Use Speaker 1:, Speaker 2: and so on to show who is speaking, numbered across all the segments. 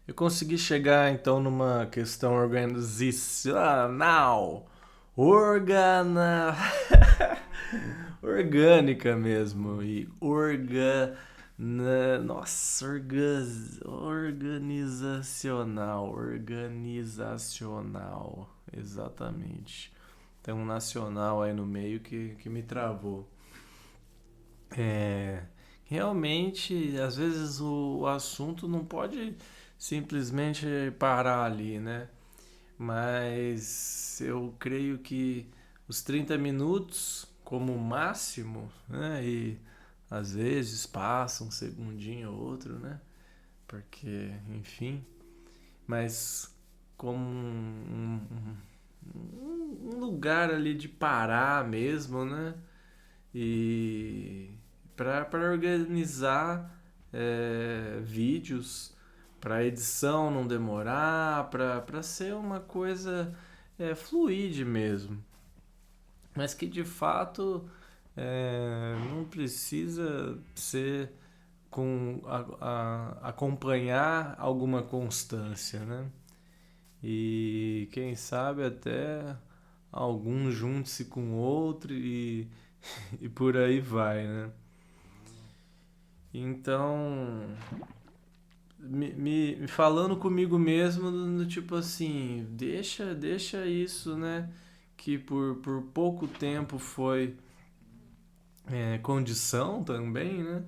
Speaker 1: Eu consegui chegar então numa questão organizacional, organa... orgânica mesmo e nossa, organizacional, exatamente. Tem um nacional aí no meio que me travou. É, realmente, às vezes o assunto não pode simplesmente parar ali, né? Mas eu creio que os 30 minutos como máximo, né? E às vezes passa um segundinho ou outro, né? Porque, enfim, mas como um lugar ali de parar mesmo, né? E para organizar vídeos, para edição não demorar, para ser uma coisa fluide mesmo, mas que de fato não precisa ser acompanhar alguma constância, né? E quem sabe até algum junte-se com outro e por aí vai, né? Então, me falando comigo mesmo, no tipo assim, deixa isso, né? Que por pouco tempo foi condição também, né?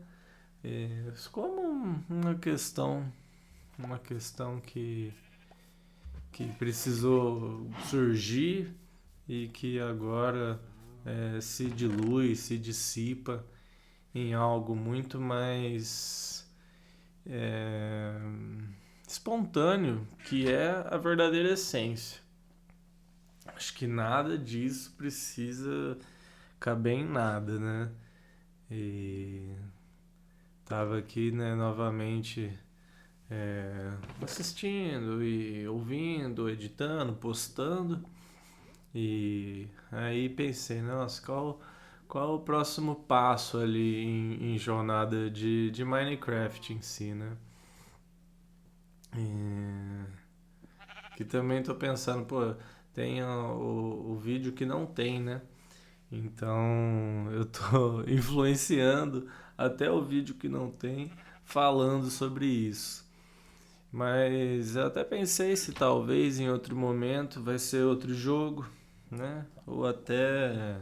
Speaker 1: Como uma questão que precisou surgir e que agora se dilui, se dissipa em algo muito mais é, espontâneo, que é a verdadeira essência. Acho que nada disso precisa caber em nada, né? E tava aqui, né, novamente assistindo e ouvindo, editando, postando. E aí pensei, nossa, qual o próximo passo ali em jornada de Minecraft em si, né? E que também tô pensando, pô, tem o vídeo que não tem, né? Então eu tô influenciando até o vídeo que não tem falando sobre isso. Mas eu até pensei se talvez em outro momento vai ser outro jogo, né? Ou até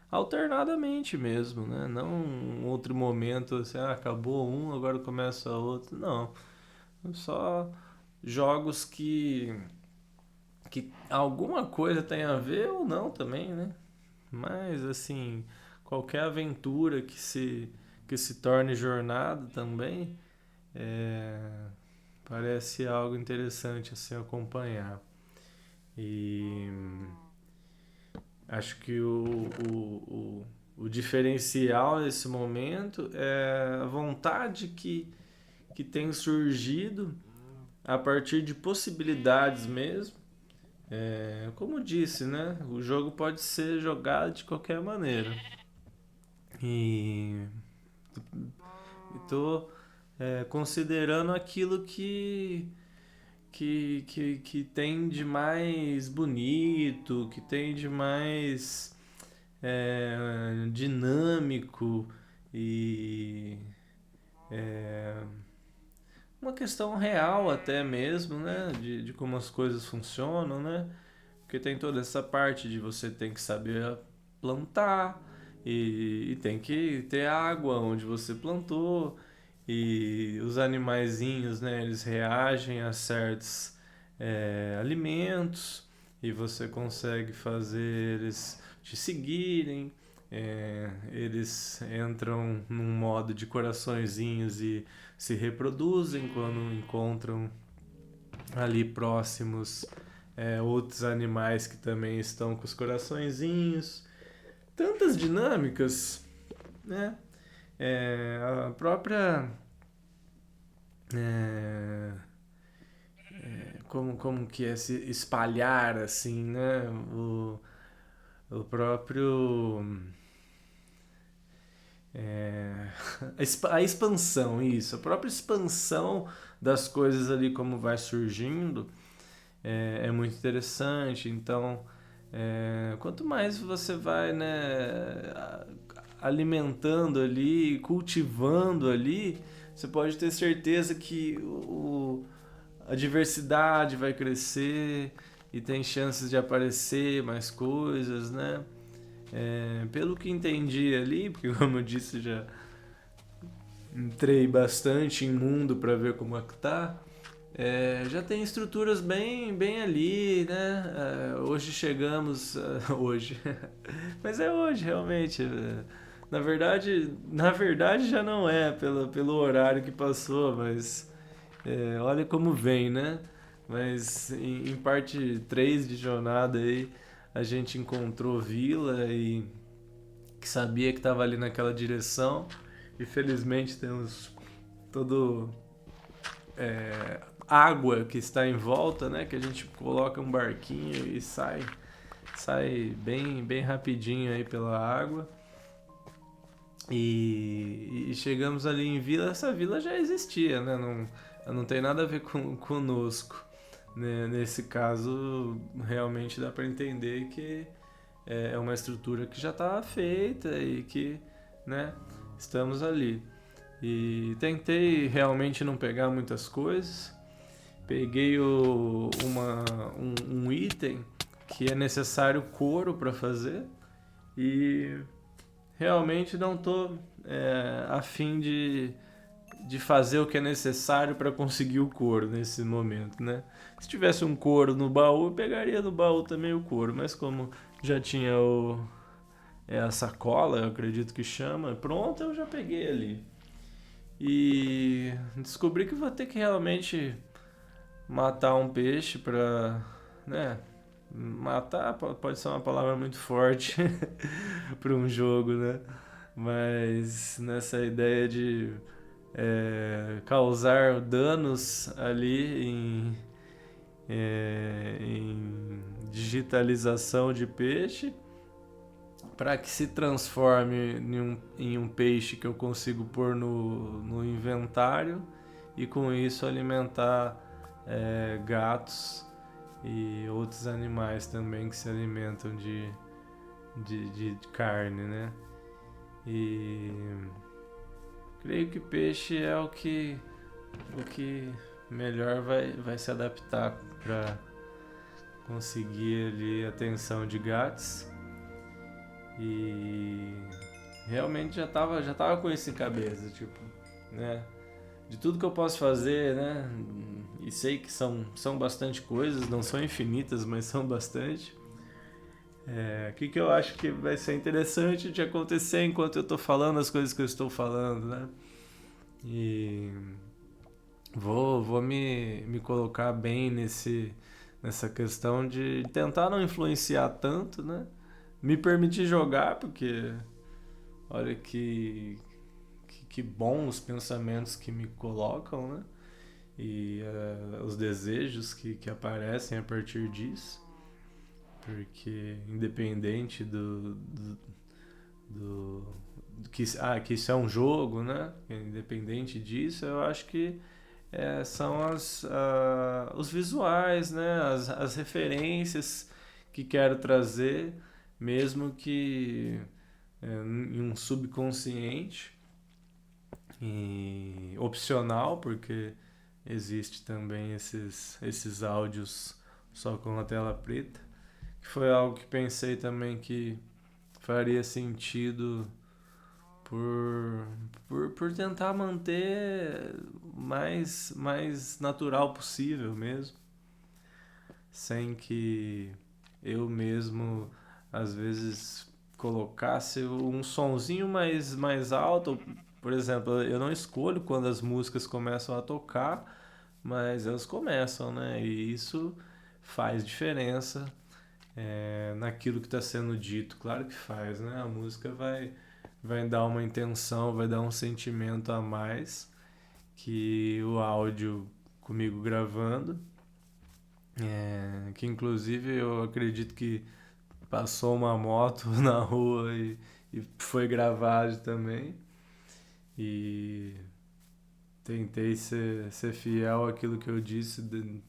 Speaker 1: alternadamente mesmo, né? Não um outro momento assim, acabou um, agora começa outro. Não. Só jogos que alguma coisa tem a ver ou não também, né? Mas assim, qualquer aventura que se torne jornada também é, parece algo interessante assim acompanhar. E acho que o diferencial nesse momento é a vontade que tem surgido a partir de possibilidades mesmo. Como eu disse, né? O jogo pode ser jogado de qualquer maneira. E estou considerando aquilo que tem de mais bonito, que tem de mais dinâmico e é, uma questão real até mesmo, né? De como as coisas funcionam, né? Porque tem toda essa parte de você tem que saber plantar e tem que ter água onde você plantou e os animaizinhos, né? Eles reagem a certos alimentos e você consegue fazer eles te seguirem. Eles entram num modo de coraçõezinhos e se reproduzem quando encontram ali próximos outros animais que também estão com os coraçõezinhos. Tantas dinâmicas, né? A própria. é, como que é se espalhar assim, né? O próprio É, a expansão, isso, a própria expansão das coisas ali, como vai surgindo, é muito interessante. Então, quanto mais você vai, né, alimentando ali, cultivando ali, você pode ter certeza que a diversidade vai crescer e tem chances de aparecer mais coisas, né? Pelo que entendi ali, porque como eu disse, já entrei bastante em mundo para ver como é que tá. Já tem estruturas bem ali, né? Hoje chegamos. Hoje. Mas é hoje, realmente. Na verdade já não é pelo horário que passou, mas olha como vem, né? Mas em parte 3 de jornada aí, a gente encontrou vila e que sabia que estava ali naquela direção. E felizmente temos todo água que está em volta, né? Que a gente coloca um barquinho e sai bem rapidinho aí pela água. E chegamos ali em vila. Essa vila já existia, né? Não tem nada a ver conosco. Né? Nesse caso, realmente dá para entender que é uma estrutura que já estava feita e que, né? Estamos ali. E tentei realmente não pegar muitas coisas. Peguei um item que é necessário couro para fazer e realmente não tô a fim de fazer o que é necessário para conseguir o couro nesse momento, né? Se tivesse um couro no baú, eu pegaria no baú também o couro, mas como já tinha a sacola, eu acredito que chama, pronto, eu já peguei ali. E descobri que vou ter que realmente matar um peixe pra, né? Matar pode ser uma palavra muito forte para um jogo, né? Mas nessa ideia de causar danos ali em digitalização de peixe para que se transforme em um peixe que eu consigo pôr no inventário e com isso alimentar gatos e outros animais também que se alimentam de carne, né? E creio que peixe é o que melhor vai se adaptar para conseguir ali a atenção de gatos. E realmente já tava com isso em cabeça, tipo, né? De tudo que eu posso fazer, né? E sei que são bastante coisas, não são infinitas, mas são bastante. O que eu acho que vai ser interessante de acontecer enquanto eu tô falando as coisas que eu estou falando, né? E vou me colocar bem nessa questão de tentar não influenciar tanto, né? Me permitir jogar, porque olha que bons pensamentos que me colocam, né? E os desejos que aparecem a partir disso. Porque independente que isso é um jogo, né? Independente disso, eu acho que são os visuais, né? As referências que quero trazer, mesmo que em um subconsciente e opcional, porque existe também esses áudios só com a tela preta, que foi algo que pensei também que faria sentido por, por tentar manter mais natural possível mesmo, sem que eu mesmo às vezes colocasse um sonzinho mais alto. Por exemplo, eu não escolho quando as músicas começam a tocar, mas elas começam, né? E isso faz diferença naquilo que está sendo dito. Claro que faz, né? A música vai dar uma intenção, vai dar um sentimento a mais que o áudio comigo gravando. Que inclusive eu acredito que passou uma moto na rua e foi gravado também. e tentei ser fiel àquilo que eu disse,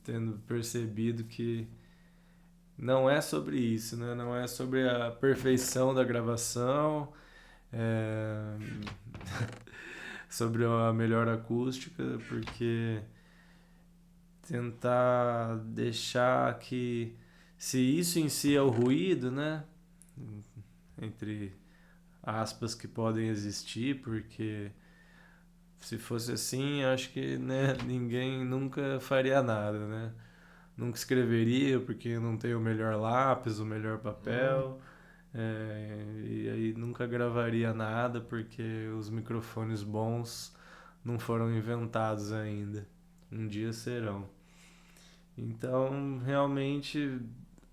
Speaker 1: tendo percebido que não é sobre isso, né? Não é sobre a perfeição da gravação, é, sobre a melhor acústica, porque tentar deixar que, se isso em si é o ruído, né? Entre aspas que podem existir, porque se fosse assim, acho que, né, ninguém nunca faria nada, né? Nunca escreveria porque não tem o melhor lápis, o melhor papel, e aí nunca gravaria nada porque os microfones bons não foram inventados ainda. Um dia serão. Então, realmente,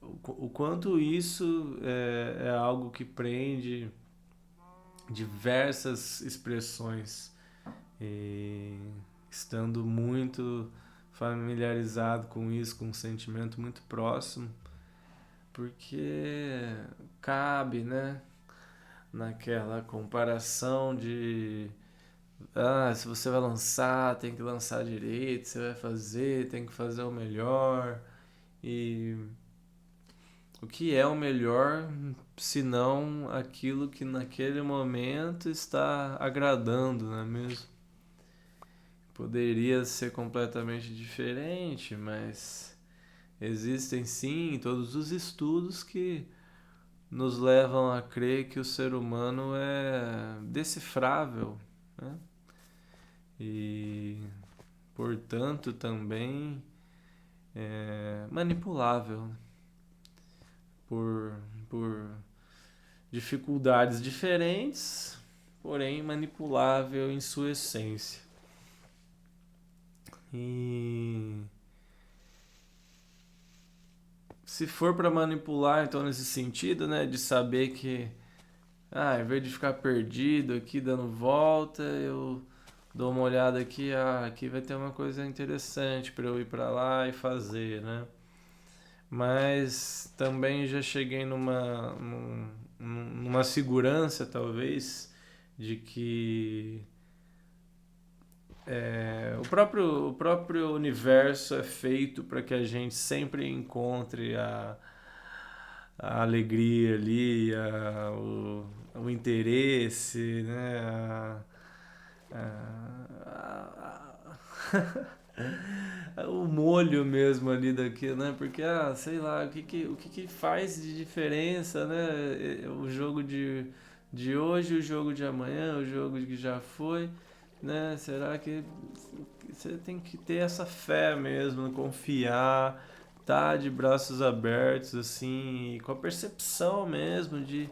Speaker 1: o quanto isso é algo que prende diversas expressões, e estando muito familiarizado com isso, com um sentimento muito próximo, porque cabe, né, naquela comparação de se você vai lançar, tem que lançar direito, você vai fazer, tem que fazer o melhor. E o que é o melhor, se não aquilo que naquele momento está agradando, não é mesmo? Poderia ser completamente diferente, mas existem sim todos os estudos que nos levam a crer que o ser humano é decifrável, né? E, portanto, também é manipulável por, por dificuldades diferentes, porém manipulável em sua essência. E se for para manipular, então nesse sentido, né, de saber que, em vez de ficar perdido aqui dando volta, eu dou uma olhada aqui, aqui vai ter uma coisa interessante para eu ir para lá e fazer, né? Mas também já cheguei numa segurança, talvez, de que o próprio universo é feito para que a gente sempre encontre a alegria ali, o interesse, né? O molho mesmo ali daquilo, né? Porque, sei lá, o que faz de diferença, né? O jogo de hoje, o jogo de amanhã, o jogo que já foi, né? Será que você tem que ter essa fé mesmo, confiar, tá de braços abertos, assim, e com a percepção mesmo de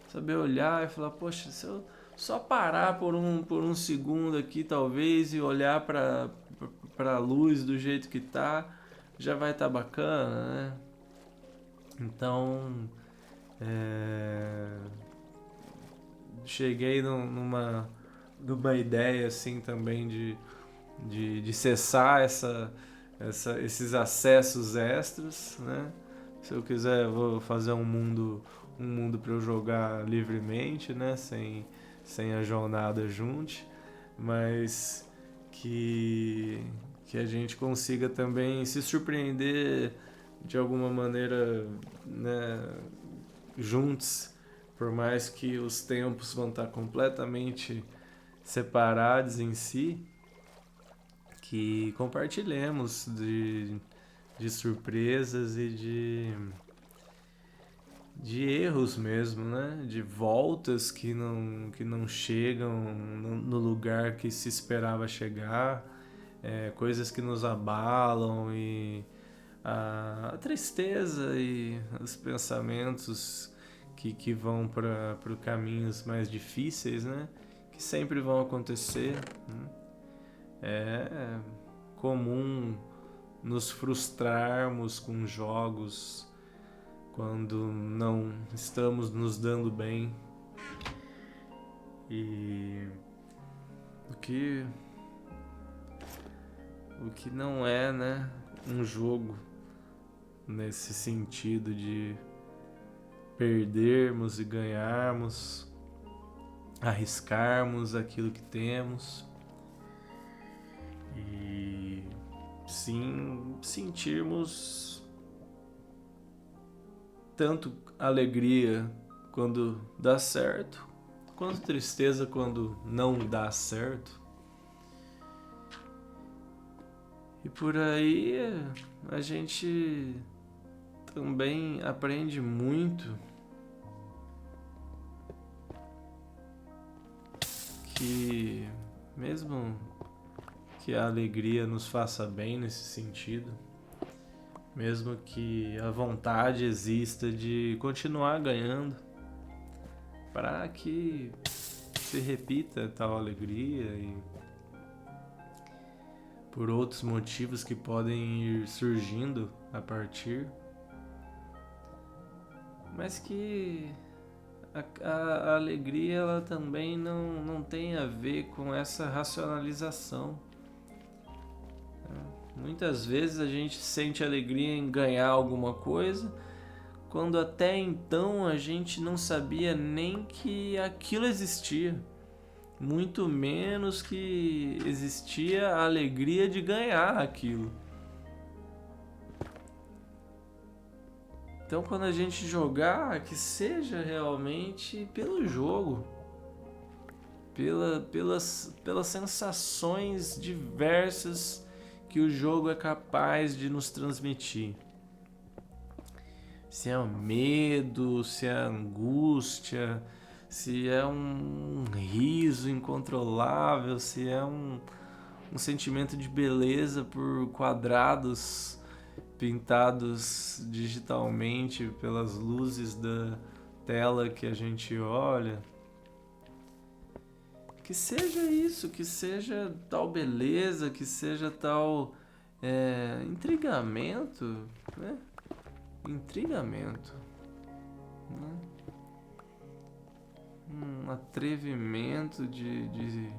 Speaker 1: saber olhar e falar, poxa, se eu só parar por um segundo aqui, talvez, e olhar para a luz do jeito que tá, já vai estar bacana, né? Então, é, cheguei numa ideia assim também de cessar esses acessos extras, né? Se eu quiser, vou fazer um mundo para eu jogar livremente, né? Sem a jornada junte, mas que, que a gente consiga também se surpreender de alguma maneira, né? Juntos, por mais que os tempos vão estar completamente separados em si, que compartilhemos de surpresas e de erros mesmo, né? De voltas que não chegam no lugar que se esperava chegar, coisas que nos abalam e a tristeza e os pensamentos que vão para caminhos mais difíceis, né? Que sempre vão acontecer, né? É comum nos frustrarmos com jogos quando não estamos nos dando bem. E o que não é, né, um jogo nesse sentido de perdermos e ganharmos, arriscarmos aquilo que temos e sim sentirmos tanto alegria quando dá certo, quanto tristeza quando não dá certo. E por aí a gente também aprende muito que mesmo que a alegria nos faça bem nesse sentido, mesmo que a vontade exista de continuar ganhando, para que se repita tal alegria e por outros motivos que podem ir surgindo a partir, mas que a alegria ela também não tem a ver com essa racionalização. Muitas vezes a gente sente alegria em ganhar alguma coisa, quando até então a gente não sabia nem que aquilo existia, muito menos que existia a alegria de ganhar aquilo. Então, quando a gente jogar, que seja realmente pelo jogo, pelas sensações diversas que o jogo é capaz de nos transmitir. Se é um medo, se é angústia, se é um riso incontrolável, se é um sentimento de beleza por quadrados pintados digitalmente pelas luzes da tela que a gente olha. Que seja isso, que seja tal beleza, que seja tal intrigamento, né? Intrigamento, né? Um atrevimento de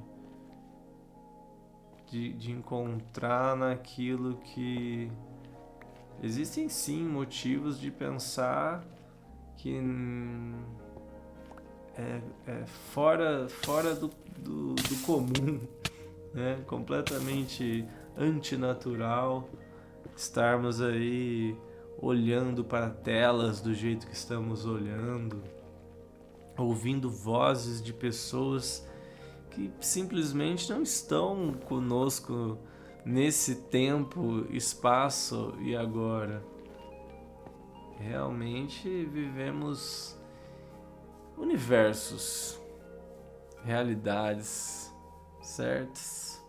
Speaker 1: encontrar naquilo que existem sim motivos de pensar que é fora do comum, né? Completamente antinatural estarmos aí olhando para telas do jeito que estamos olhando, ouvindo vozes de pessoas que simplesmente não estão conosco nesse tempo, espaço e agora. Realmente vivemos universos, realidades certas,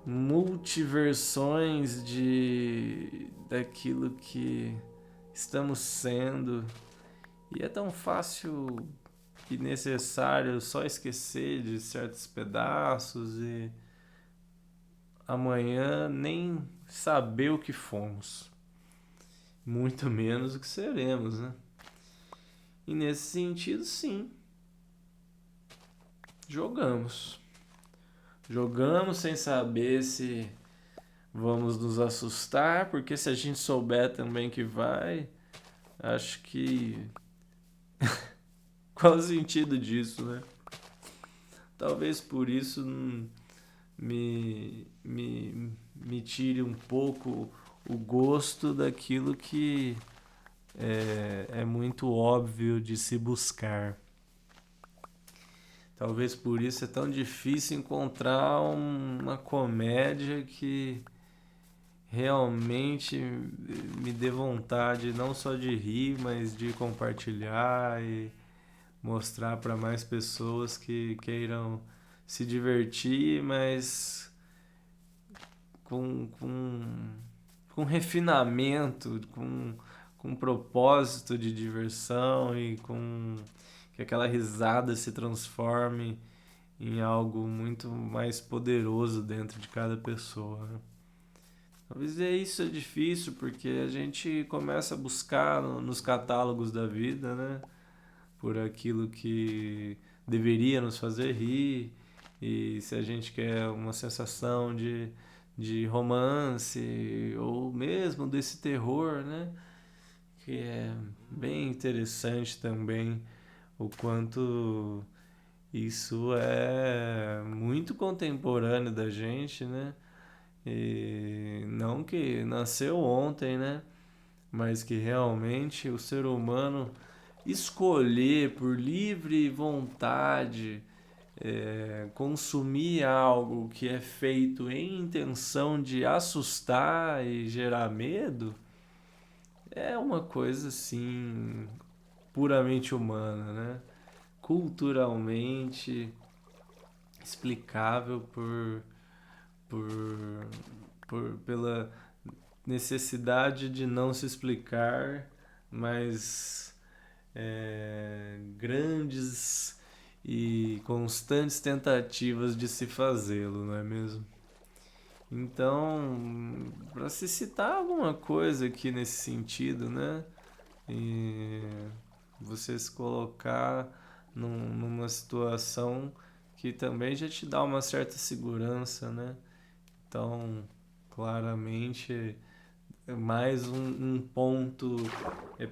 Speaker 1: multiversões daquilo que estamos sendo, e é tão fácil e necessário só esquecer de certos pedaços e amanhã nem saber o que fomos, muito menos o que seremos, né? E nesse sentido, sim, jogamos. Jogamos sem saber se vamos nos assustar, porque se a gente souber também que vai, acho que qual o sentido disso, né? Talvez por isso me tire um pouco o gosto daquilo que é muito óbvio de se buscar. Talvez por isso é tão difícil encontrar uma comédia que realmente me dê vontade não só de rir, mas de compartilhar e mostrar para mais pessoas que queiram se divertir, mas com refinamento, com propósito de diversão e com que aquela risada se transforme em algo muito mais poderoso dentro de cada pessoa, né? Talvez isso é difícil porque a gente começa a buscar nos catálogos da vida, né, por aquilo que deveria nos fazer rir, e se a gente quer uma sensação de romance ou mesmo desse terror, né, que é bem interessante também o quanto Isso é muito contemporâneo da gente, né? E não que nasceu ontem, né? Mas que realmente o ser humano escolher por livre vontade consumir algo que é feito em intenção de assustar e gerar medo é uma coisa assim puramente humana, né? Culturalmente explicável por, pela necessidade de não se explicar, mas grandes e constantes tentativas de se fazê-lo, não é mesmo? Então, para se citar alguma coisa aqui nesse sentido, né? E você se colocar numa situação que também já te dá uma certa segurança, né? Então, claramente, é mais um ponto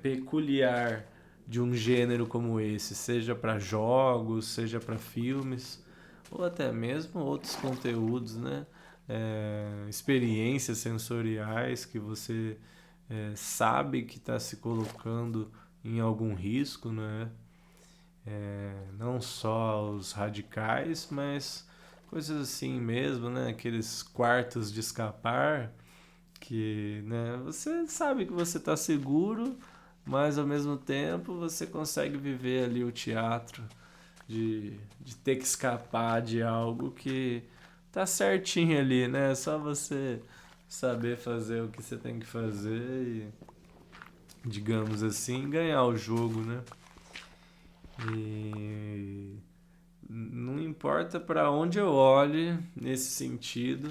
Speaker 1: peculiar de um gênero como esse, seja para jogos, seja para filmes, ou até mesmo outros conteúdos, né? Experiências sensoriais que você sabe que está se colocando em algum risco, né? Não só os radicais, mas coisas assim mesmo, né? Aqueles quartos de escapar que, né, você sabe que você está seguro, mas ao mesmo tempo você consegue viver ali o teatro de ter que escapar de algo que tá certinho ali, né? É só você saber fazer o que você tem que fazer e, digamos assim, ganhar o jogo, né? E não importa para onde eu olhe nesse sentido,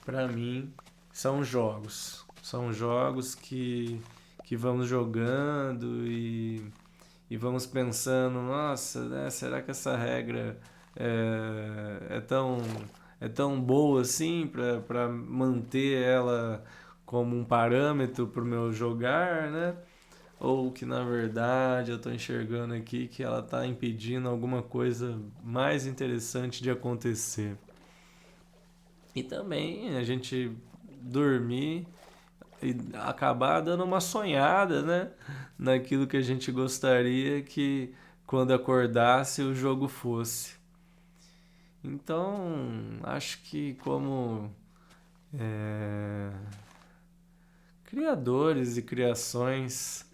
Speaker 1: para mim são jogos. São jogos que vamos jogando e vamos pensando, nossa, né, será que essa regra é tão boa assim para manter ela como um parâmetro para o meu jogar, né? Ou que na verdade eu estou enxergando aqui que ela está impedindo alguma coisa mais interessante de acontecer. E também a gente dormir e acabar dando uma sonhada, né? Naquilo que a gente gostaria que quando acordasse o jogo fosse. Então, acho que como é, criadores e criações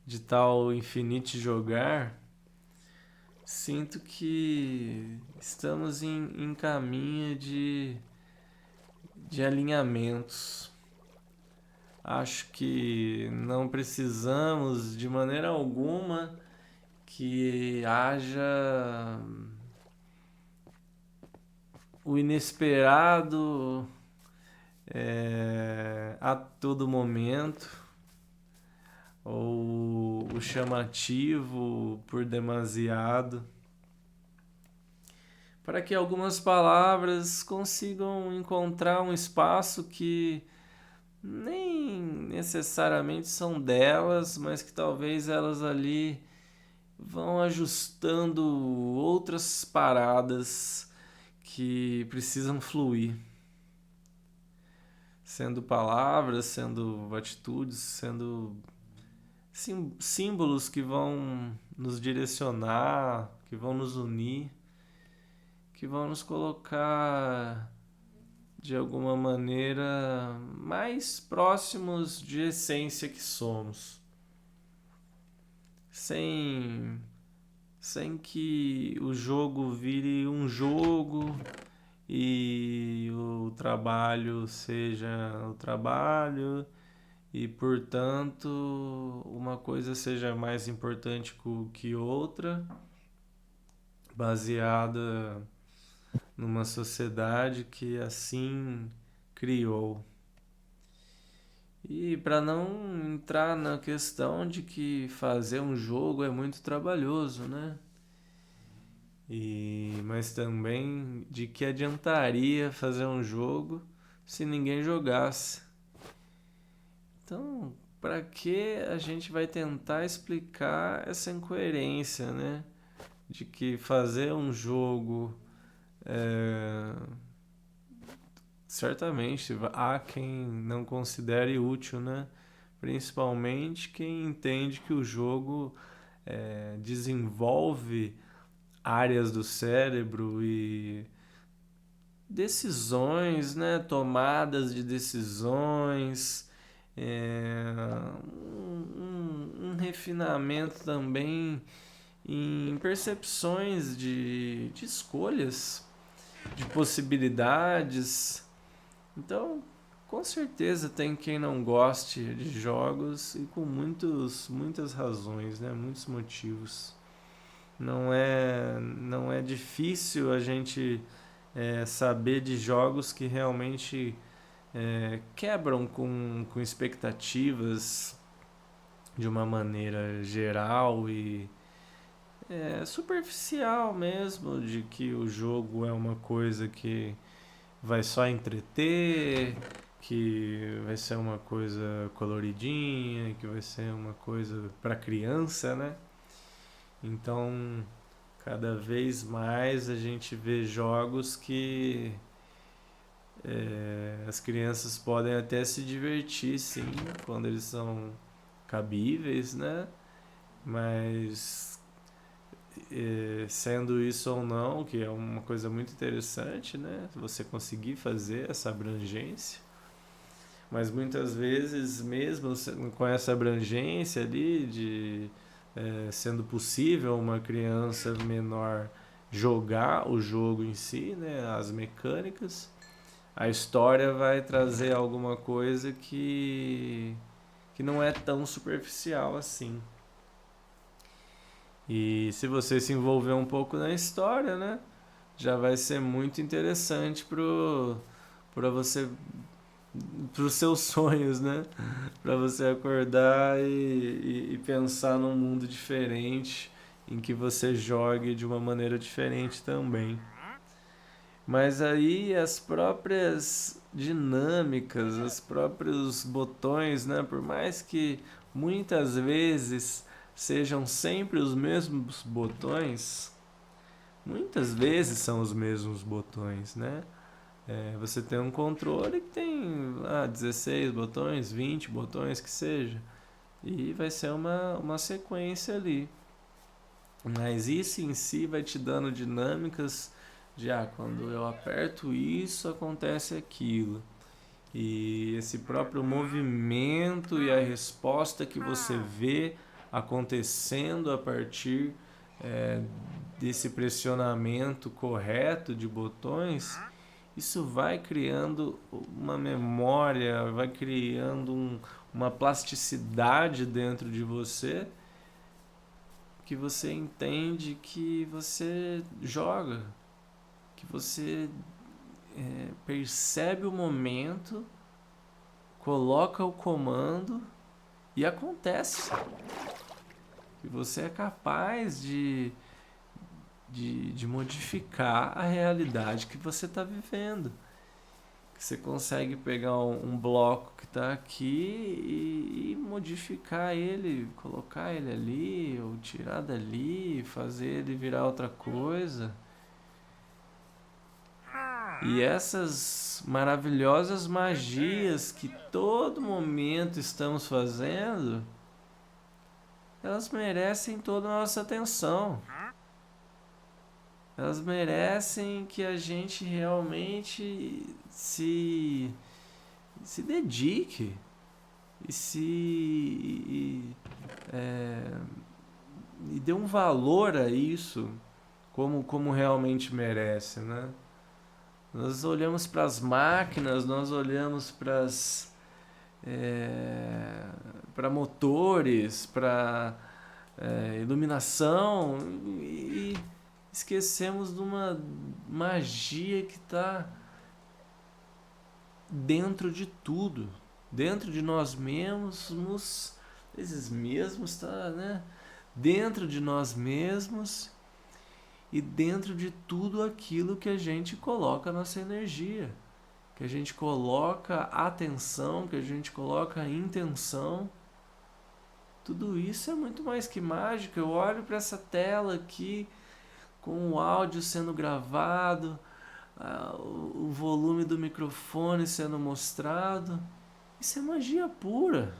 Speaker 1: de tal infinite jogar, sinto que estamos em caminho de alinhamentos. Acho que não precisamos de maneira alguma que haja o inesperado a todo momento ou o chamativo por demasiado, para que algumas palavras consigam encontrar um espaço que nem necessariamente são delas, mas que talvez elas ali vão ajustando outras paradas que precisam fluir, sendo palavras, sendo atitudes, sendo símbolos que vão nos direcionar, que vão nos unir, que vão nos colocar de alguma maneira mais próximos de essência que somos, sem sem que o jogo vire um jogo e o trabalho seja o trabalho e, portanto, uma coisa seja mais importante que outra, baseada numa sociedade que assim criou. E para não entrar na questão de que fazer um jogo é muito trabalhoso, né? Mas também de que adiantaria fazer um jogo se ninguém jogasse. Então, para que a gente vai tentar explicar essa incoerência, né? de que fazer um jogo certamente há quem não considere útil, né? Principalmente quem entende que o jogo desenvolve áreas do cérebro e decisões, né? Tomadas de decisões, é, um refinamento também em percepções de escolhas, de possibilidades. Então, com certeza tem quem não goste de jogos e com muitas razões, né? Muitos motivos. Não é difícil a gente saber de jogos que realmente quebram com expectativas de uma maneira geral e superficial mesmo, de que o jogo é uma coisa que vai só entreter, que vai ser uma coisa coloridinha, que vai ser uma coisa para criança, né? Então, cada vez mais a gente vê jogos que as crianças podem até se divertir, sim, quando eles são cabíveis, né? Mas sendo isso ou não, que é uma coisa muito interessante, né? Você conseguir fazer essa abrangência, mas muitas vezes mesmo com essa abrangência ali de sendo possível uma criança menor jogar o jogo em si, né? As mecânicas, a história vai trazer alguma coisa que não é tão superficial assim. E se você se envolver um pouco na história, né, já vai ser muito interessante para você, pros seus sonhos, né, para você acordar e pensar num mundo diferente em que você jogue de uma maneira diferente também. Mas aí as próprias dinâmicas, os próprios botões, né, por mais que muitas vezes sejam sempre os mesmos botões, muitas vezes são os mesmos botões, né? Você tem um controle que tem 16 botões, 20 botões, que seja, e vai ser uma sequência ali. Mas isso em si vai te dando dinâmicas de quando eu aperto isso, acontece aquilo. E esse próprio movimento e a resposta que você vê acontecendo a partir é, desse pressionamento correto de botões, isso vai criando uma memória, vai criando uma plasticidade dentro de você que você entende que você joga, que você percebe o momento, coloca o comando e acontece. E você é capaz de modificar a realidade que você está vivendo. Você consegue pegar um bloco que está aqui e modificar ele, colocar ele ali, ou tirar dali, fazer ele virar outra coisa. E essas maravilhosas magias que todo momento estamos fazendo, elas merecem toda a nossa atenção. Elas merecem que a gente realmente se dedique e e dê um valor a isso como realmente merece, né? Nós olhamos para as máquinas, nós olhamos para motores, para iluminação e esquecemos de uma magia que está dentro de tudo, dentro de nós mesmos, esses mesmos está, né? Dentro de nós mesmos e dentro de tudo aquilo que a gente coloca a nossa energia, que a gente coloca atenção, que a gente coloca intenção. Tudo isso é muito mais que mágica. Eu olho para essa tela aqui com o áudio sendo gravado, o volume do microfone sendo mostrado. Isso é magia pura.